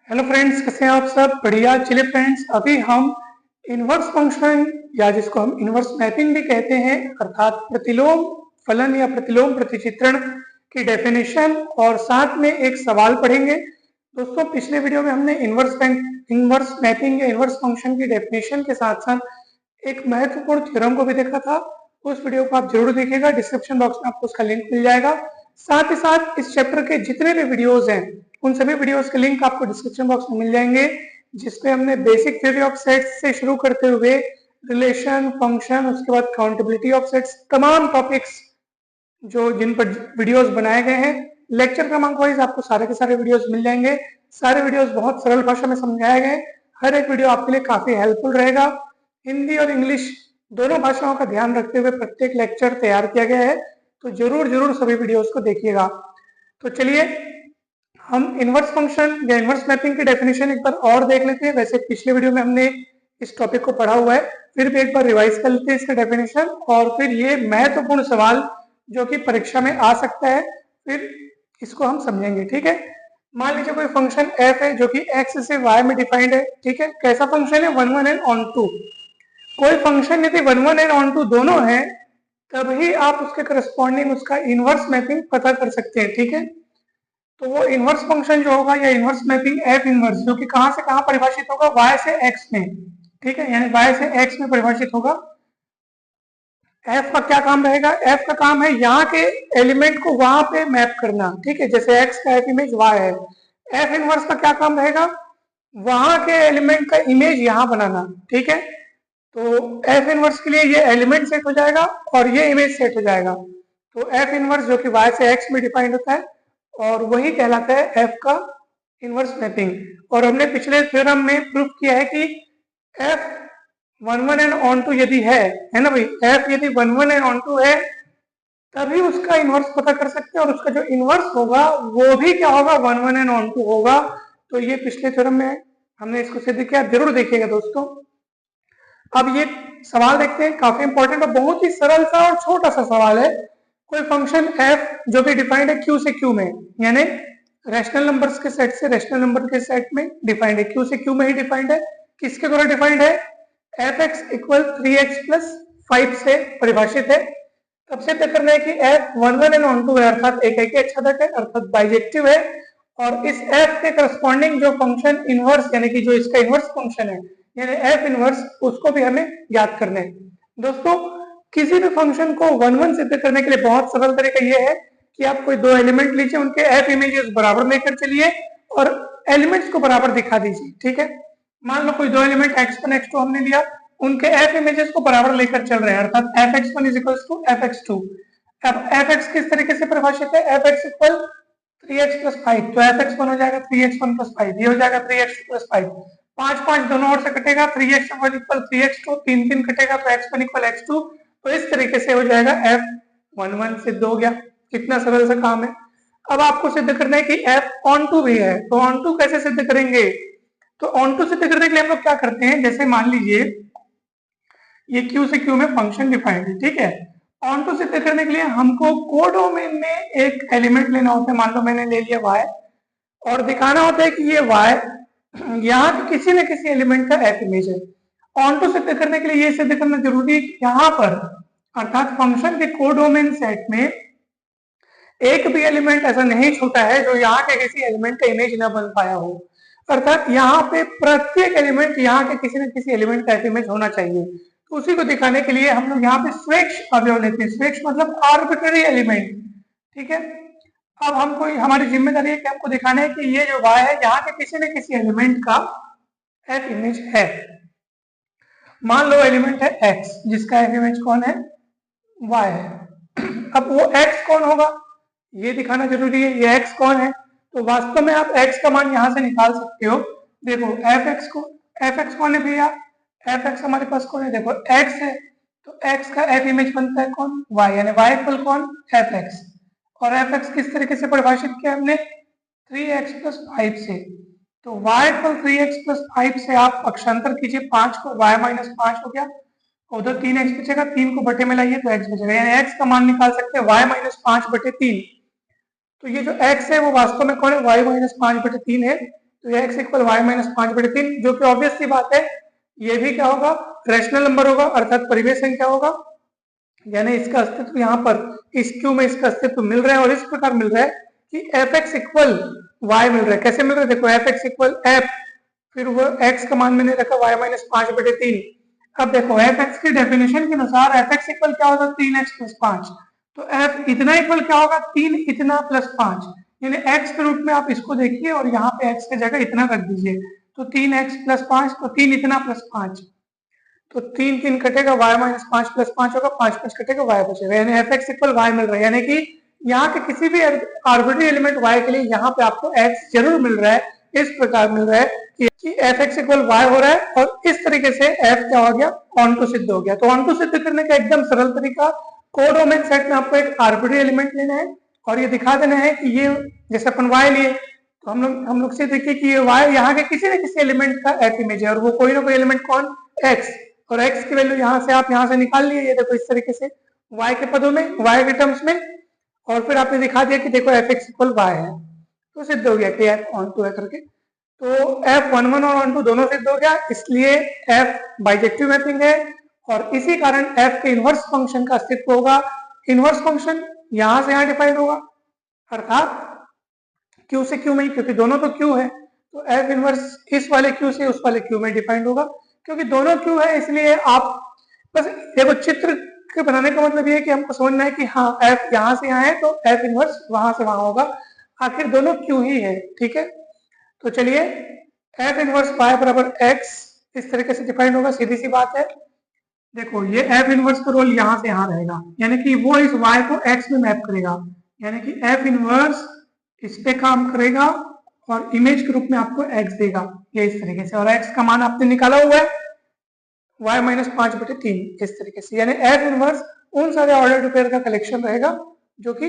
Hello friends, कैसे हैं आप सब? बढ़िया। चलिए फ्रेंड्स, अभी हम इनवर्स फंक्शन या जिसको हम इनवर्स मैपिंग भी कहते हैं अर्थात प्रतिलोम फलन या प्रतिलोम प्रतिचित्रण की डेफिनेशन और साथ में एक सवाल पढ़ेंगे। दोस्तों, पिछले वीडियो में हमने इनवर्स मैपिंग या इनवर्स फंक्शन की डेफिनेशन के साथ साथ एक महत्वपूर्ण थ्योरम को भी देखा था। उस वीडियो को आप जरूर देखिएगा, डिस्क्रिप्शन बॉक्स में आपको उसका लिंक मिल जाएगा। साथ ही साथ इस चैप्टर के जितने भी वीडियोज हैं उन सभी वीडियोस के लिंक आपको डिस्क्रिप्शन बॉक्स में मिल जाएंगे, जिसमें हमने बेसिक थ्योरी ऑफ सेट्स से शुरू करते हुए रिलेशन, फंक्शन, उसके बाद काउंटेबिलिटी ऑफ सेट्स, तमाम टॉपिक्स जो जिन पर वीडियोस बनाए गए हैं लेक्चर क्रमांक वाइज आपको सारे के सारे वीडियोस मिल जाएंगे। सारे वीडियोस बहुत सरल भाषा में समझाए गए। हर एक वीडियो आपके लिए काफी हेल्पफुल रहेगा। हिंदी और इंग्लिश दोनों भाषाओं का ध्यान रखते हुए प्रत्येक लेक्चर तैयार किया गया है, तो जरूर जरूर सभी वीडियोस को देखिएगा। तो चलिए हम इनवर्स फंक्शन या इनवर्स मैपिंग की डेफिनेशन एक बार और देख लेते हैं। वैसे पिछले वीडियो में हमने इस टॉपिक को पढ़ा हुआ है, फिर भी एक बार रिवाइज कर लेते हैं इसका डेफिनेशन और फिर ये महत्वपूर्ण सवाल जो कि परीक्षा में आ सकता है फिर इसको हम समझेंगे। ठीक है, मान लीजिए कोई फंक्शन f है जो कि x से y में डिफाइंड है। ठीक है, कैसा फंक्शन है? 1 1 एंड ऑन टू। कोई फंक्शन यदि 1 1 एंड ऑन टू दोनों है तभी आप उसके करस्पॉन्डिंग उसका इनवर्स मैपिंग पता कर सकते हैं। ठीक है, तो वो इनवर्स फंक्शन जो होगा या इनवर्स मैपिंग एफ इनवर्स जो कि कहां से कहां परिभाषित होगा? y से x में। ठीक है, यानी y से x में परिभाषित होगा। f का क्या काम रहेगा? f का काम है यहाँ के एलिमेंट को वहां पे मैप करना। ठीक है, जैसे x का f इमेज y है, f इनवर्स का क्या काम रहेगा? वहां के एलिमेंट का इमेज यहाँ बनाना। ठीक है, तो f इनवर्स के लिए ये एलिमेंट सेट हो जाएगा और ये इमेज सेट हो जाएगा। तो f इनवर्स जो कि y से x में डिफाइंड होता है और वही कहलाता है f का इनवर्स मैपिंग। और हमने पिछले थ्योरम में प्रूफ किया है कि f 1 1 एंड ऑन टू यदि है ना भाई, f यदि 1 1 एंड ऑन टू है तभी उसका इनवर्स पता कर सकते हैं और उसका जो इनवर्स होगा वो भी क्या होगा? 1 1 एंड ऑन टू होगा। तो ये पिछले थ्योरम में हमने इसको सिद्ध किया, जरूर देखिएगा दोस्तों। अब ये सवाल देखते हैं, काफी इंपॉर्टेंट और बहुत ही सरल सा और छोटा सा सवाल है। कोई फंक्शन f जो कि डिफाइंड है q से q में, यानी रैशनल नंबर्स के सेट से रैशनल नंबर के सेट में डिफाइंड है, q से q में ही डिफाइंड है। किसके द्वारा डिफाइंड है? fx इक्वल 3x प्लस 5 से परिभाषित है। तब से तय करना है कि f 1 1 एंड ऑन टू है अर्थात एक अच्छादक है अर्थात बाइजेक्टिव है और इस f के करस्पॉन्डिंग जो फंक्शन इनवर्स यानी कि जो इसका इनवर्स फंक्शन है यानी f इनवर्स उसको भी हमें ज्ञात करना है। दोस्तों, किसी भी फंक्शन को 1 1 सिद्ध करने के लिए बहुत सरल तरीका यह है कि आप कोई दो एलिमेंट लीजिए, उनके f इमेजेस बराबर लेकर चलिए और एलिमेंट्स को बराबर दिखा दीजिए। ठीक है, मान लो कोई दो एलिमेंट x1 x2 हमने लिया, उनके f इमेजेस को बराबर लेकर चल रहे हैं अर्थात fx1 is equals to fx2। अब fx किस तरीके से परिभाषित है? fx इक्वल 3x प्लस 5, तो fx1 हो जाएगा 3x1 प्लस 5, ये हो जाएगा 3x प्लस 5। 5 5 दोनों ओर से कटेगा, 3x1 इक्वल 3x2, 3 3 कटेगा तो x1 इक्वल x2। तो इस तरीके से हो जाएगा f11 सिद्ध हो गया। कितना सरल सा काम है। अब आपको सिद्ध करना है कि f ऑन टू भी है, तो ऑन टू कैसे सिद्ध करेंगे? तो ऑन टू सिद्ध करने के लिए हम लोग क्या करते हैं, जैसे मान लीजिए ये q से q में फंक्शन डिफाइंड है। ठीक है, ऑन टू सिद्ध करने के लिए हमको कोडोमेन में एक एलिमेंट लेना होता है। मान लो मैंने ले लिया y और दिखाना होता है कि ये y यहाँ के किसी न किसी एलिमेंट का f इमेज है। ऑन टू सिद्ध करने के लिए ये सिद्ध करना जरूरी है कि यहाँ पर अर्थात फंक्शन के कोडोमेन सेट में एक भी एलिमेंट ऐसा नहीं छूटा है जो यहाँ के किसी एलिमेंट का इमेज न बन पाया हो। अर्थात यहाँ पे प्रत्येक एलिमेंट यहाँ के किसी न किसी एलिमेंट का f इमेज होना चाहिए। तो उसी को दिखाने के लिए हम लोग यहाँ पे स्वेच्छ अवयव लेते हैं। स्वेच्छ मतलब आर्बिट्ररी एलिमेंट। ठीक है, अब हमको हमारी जिम्मेदारी है कि हमको दिखाना है कि ये जो y है यहाँ के किसी न किसी एलिमेंट का f इमेज है। मान लो एलिमेंट है x जिसका f इमेज कौन है? y है। अब वो x कौन होगा ये दिखाना जरूरी है। ये x कौन है? तो वास्तव में आप x का मान यहां से निकाल सकते हो। देखो fx कौन है भैया? fx हमारे पास कौन है? देखो x है, तो x का f इमेज बनता है कौन? y, यानी y इक्वल कौन? fx। और fx किस तरीके से परिभाषित किया हमने? 3x प्लस 5 से। तो y इक्वल 3x प्लस 5 से आप पक्षांतर कीजिए 5 को, y माइनस 5 हो गया, उधर 3x बचेगा, 3 को बटे में लाइए तो x बचेगा, यानी x का मान निकाल सकते हैं y माइनस 5 बटे 3। तो ये जो x है वो वास्तव में कौन है? y माइनस 5 बटे 3 है। तो ये x इक्वल वाई माइनस 5/3, जो कि ऑब्वियस सी बात है ये भी क्या होगा, रैशनल नंबर होगा अर्थात परिमेय संख्या होगा, यानी इसका अस्तित्व यहाँ पर इस क्यू में इसका अस्तित्व मिल रहा है और इस प्रकार मिल रहा है कि एफ एक्स इक्वल वाई मिल रहा है। कैसे मिल रहा है, देखो एफ एक्स इक्वल एफ, फिर वो x का मान मैंने रखा वाई माइनस 5/3। अब देखो एफ एक्स की डेफिनेशन के अनुसार एफ एक्स इक्वल क्या होगा, 3x प्लस 5, तो एफ इतना इक्वल क्या होगा, 3 इतना प्लस 5, यानी x के रूप में आप इसको देखिए और यहाँ पे x की जगह इतना रख दीजिए, तो 3x प्लस 5, तो 3 इतना प्लस 5, तो 3 3 कटेगा, y माइनस 5 प्लस 5 होगा, 5 5 कटेगा, y बचेगा, यानी एफ एक्स इक्वल वाई मिल रहा है। यानी कि यहाँ के किसी भी आर्बिट्री एलिमेंट y के लिए यहाँ पे आपको x जरूर मिल रहा है, इस प्रकार मिल रहा है कि एफ एक्स इक्वल वाई हो रहा है, और इस तरीके से f क्या हो गया, ऑन टू सिद्ध हो गया। तो ऑन टू सिद्ध करने का एकदम सरल तरीका, कोडोमेन सेट में आपको एक आर्बिट्री एलिमेंट लेना है और ये दिखा देना है कि ये जैसे अपन y लिए, तो हम लोग से देखिए कि ये y यहाँ के किसी न किसी एलिमेंट का f इमेज है, और वो कोई ना कोई एलिमेंट कौन, x, और x की वैल्यू यहाँ से आप यहाँ से निकाल लिए, ये देखो इस तरीके से y के पदों में, y के टर्म्स में, और फिर आपने दिखा दिया कि देखो एफ एक्स इक्वल वाई है, तो सिद्ध हो गया कि एफ ऑन टू है करके। तो F11 और 12 दोनों सिद्ध हो गया, इसलिए F बाइजेक्टिव मैपिंग है, और इसी कारण F के इनवर्स फंक्शन का अस्तित्व होगा। इनवर्स फंक्शन यहां से यहां डिफाइंड होगा, अर्थात Q से Q में, क्योंकि दोनों तो Q है, तो F इनवर्स इस वाले Q से उस वाले Q में डिफाइंड होगा, क्योंकि दोनों Q है, इसलिए आप बस देखो चित्र के बनाने का मतलब ये है कि हमको समझना है कि हाँ F यहाँ से यहाँ है तो F इनवर्स वहां से वहां होगा, आखिर दोनों Q ही है, ठीक है। तो चलिए F इनवर्स y बराबर x इस तरीके से डिफाइंड होगा, सीधी सी बात है। देखो ये F इनवर्स का रोल यहाँ से यहाँ रहेगा, यानी कि वो इस y को x में मैप करेगा, यानी कि F इनवर्स इस पे काम करेगा और इमेज के रूप में आपको x देगा, ये इस तरीके से, और x का मान आपने निकाला हुआ है y माइनस 5/3 इस तरीके से, यानी F इनवर्स उन सारे ऑर्डर टू पेयर का कलेक्शन रहेगा जो कि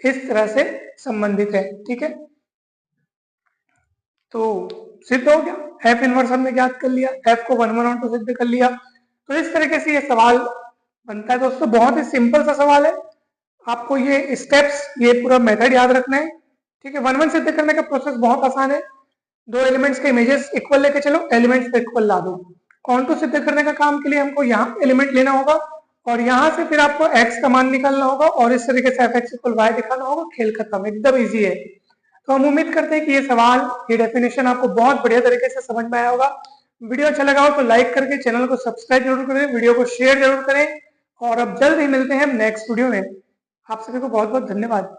इस तरह से संबंधित है, ठीक है। तो सिद्ध हो गया, एफ इनवर्स हमने ज्ञात कर लिया, एफ को 1 1 और 2 सिद्ध कर लिया। तो इस तरीके से ये सवाल बनता है दोस्तों, बहुत ही सिंपल सा सवाल है, आपको ये स्टेप्स, ये पूरा मेथड याद रखना है, ठीक है। 1 1 सिद्ध करने का प्रोसेस बहुत आसान है, दो एलिमेंट्स के इमेजेस इक्वल लेके चलो, एलिमेंट्स को इक्वल ला दो। ऑन टू सिद्ध करने का काम के लिए हमको यहाँ एलिमेंट लेना होगा और यहाँ से फिर आपको x का मान निकालना होगा और इस तरीके से एफ एक्स इक्वल वाई दिखाना होगा, खेल खत्म, एकदम इजी है। तो हम उम्मीद करते हैं कि ये सवाल, ये डेफिनेशन आपको बहुत बढ़िया तरीके से समझ में आया होगा। वीडियो अच्छा लगा हो तो लाइक करके चैनल को सब्सक्राइब जरूर करें, वीडियो को शेयर जरूर करें, और अब जल्द ही मिलते हैं हम नेक्स्ट वीडियो में। आप सभी को बहुत बहुत धन्यवाद।